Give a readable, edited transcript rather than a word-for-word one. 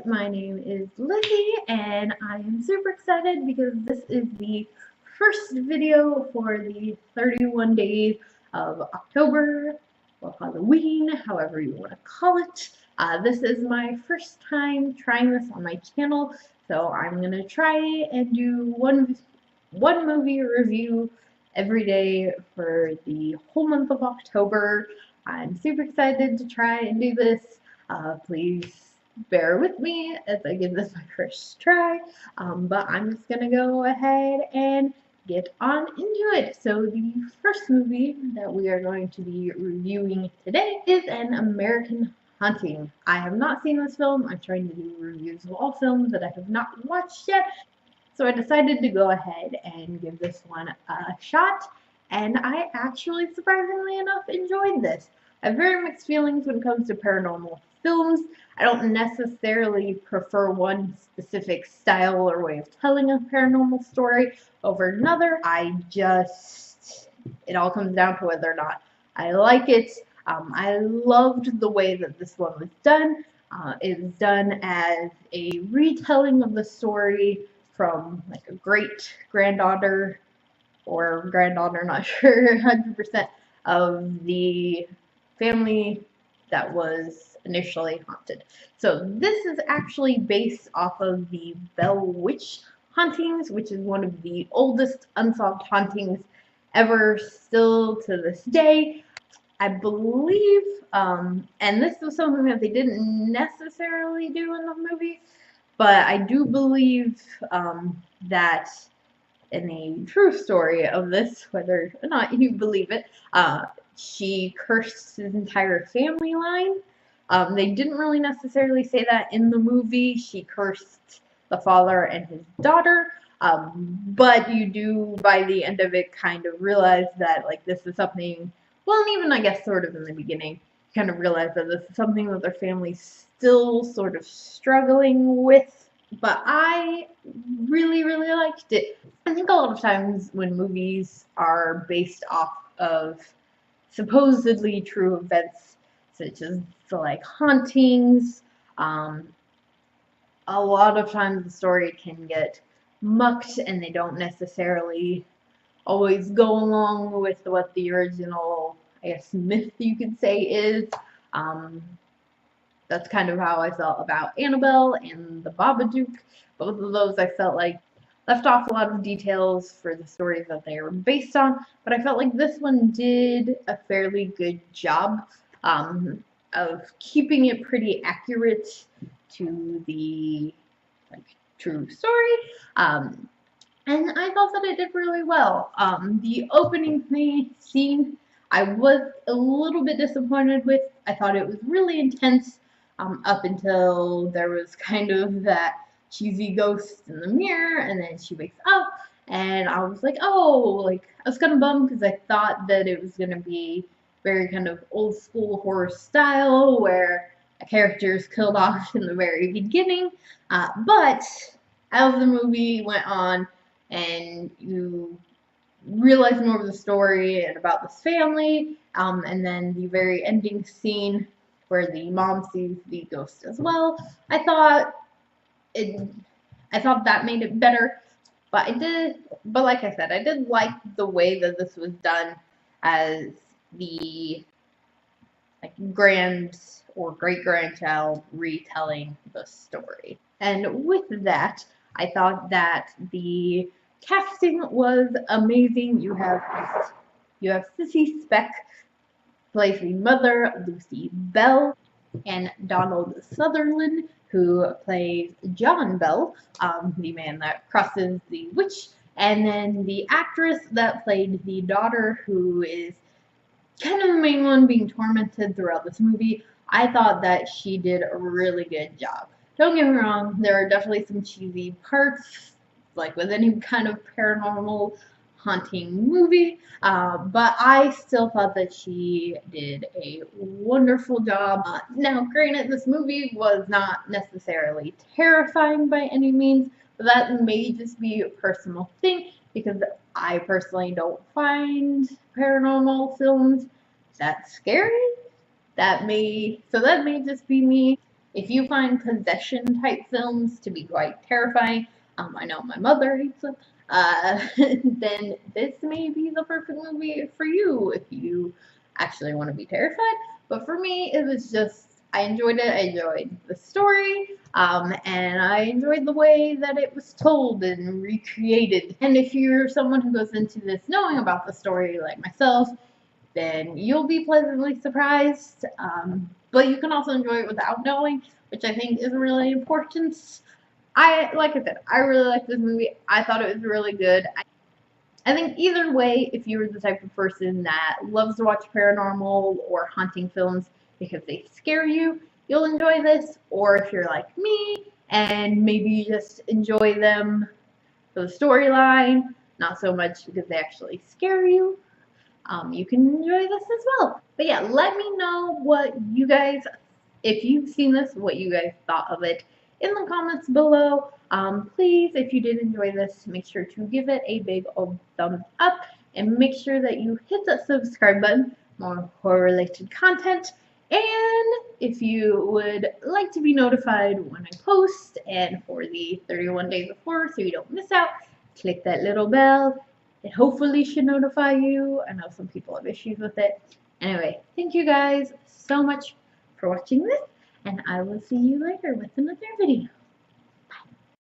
my name is Lizzie and I am super excited because this is the first video for the 31 days of October, or Halloween, however you want to call it. This is my first time trying this on my channel, so I'm going to try and do one movie review every day for the whole month of October. I'm super excited to try and do this. Please bear with me as I give this my first try, but I'm just gonna go ahead and get on into it. So the first movie that we are going to be reviewing today is An American Haunting. I have not seen this film. I'm trying to do reviews of all films that I have not watched yet, so I decided to go ahead and give this one a shot, and I actually, surprisingly enough, enjoyed this. I have very mixed feelings when it comes to paranormal films. I don't necessarily prefer one specific style or way of telling a paranormal story over another. It all comes down to whether or not I like it. I loved the way that this one was done. It was done as a retelling of the story from like a great granddaughter or granddaughter, not sure 100%, of the family that was initially haunted. So this is actually based off of the Bell Witch hauntings, which is one of the oldest unsolved hauntings ever, still to this day. I believe, and this was something that they didn't necessarily do in the movie, but I do believe that in a true story of this, whether or not you believe it, she cursed his entire family line. They didn't really necessarily say that in the movie. She cursed the father and his daughter, but you do, by the end of it, kind of realize that, like, this is something, well, and even, I guess, sort of in the beginning, you kind of realize that this is something that their family's still sort of struggling with. But I really, really liked it. I think a lot of times when movies are based off of supposedly true events, such as like hauntings, a lot of times the story can get mucked and they don't necessarily always go along with what the original, I guess, myth you could say is. That's kind of how I felt about Annabelle and the Babadook. Both of those I felt like left off a lot of details for the stories that they were based on, but I felt like this one did a fairly good job of keeping it pretty accurate to the true story. And I thought that it did really well. The opening scene I was a little bit disappointed with. I thought it was really intense up until there was kind of that cheesy ghost in the mirror, and then she wakes up, and I was like, oh, like, I was kind of bummed because I thought that it was going to be very kind of old school horror style where a character is killed off in the very beginning, but as the movie went on and you realize more of the story and about this family, and then the very ending scene where the mom sees the ghost as well, I thought that made it better. But like I said, I did like the way that this was done as the grand or great grandchild retelling the story. And with that, I thought that the casting was amazing. You have Sissy Speck plays the mother, Lucy Bell, and Donald Sutherland, who plays John Bell, the man that crosses the witch, and then the actress that played the daughter, who is kind of the main one being tormented throughout this movie. I thought that she did a really good job. Don't get me wrong, there are definitely some cheesy parts, like with any kind of paranormal haunting movie, but I still thought that she did a wonderful job. Now, granted, this movie was not necessarily terrifying by any means, but that may just be a personal thing, because I personally don't find paranormal films that scary. That may just be me. If you find possession type films to be quite terrifying, I know my mother hates them, then this may be the perfect movie for you if you actually want to be terrified. But for me, it was just, I enjoyed it. I enjoyed the story, and I enjoyed the way that it was told and recreated. And if you're someone who goes into this knowing about the story, like myself, then you'll be pleasantly surprised. But you can also enjoy it without knowing, which I think is really important. Like I said, I really liked this movie. I thought it was really good. I think either way, if you're the type of person that loves to watch paranormal or haunting films because they scare you, you'll enjoy this. Or if you're like me and maybe you just enjoy them for the storyline, not so much because they actually scare you, you can enjoy this as well. But yeah, let me know what you guys, if you've seen this, what you guys thought of it in the comments below. Please, if you did enjoy this, make sure to give it a big old thumbs up and make sure that you hit that subscribe button for more horror-related content. And if you would like to be notified when I post and for the 31 days of horror so you don't miss out, click that little bell. It hopefully should notify you. I know some people have issues with it. Anyway, thank you guys so much for watching this, and I will see you later with another video.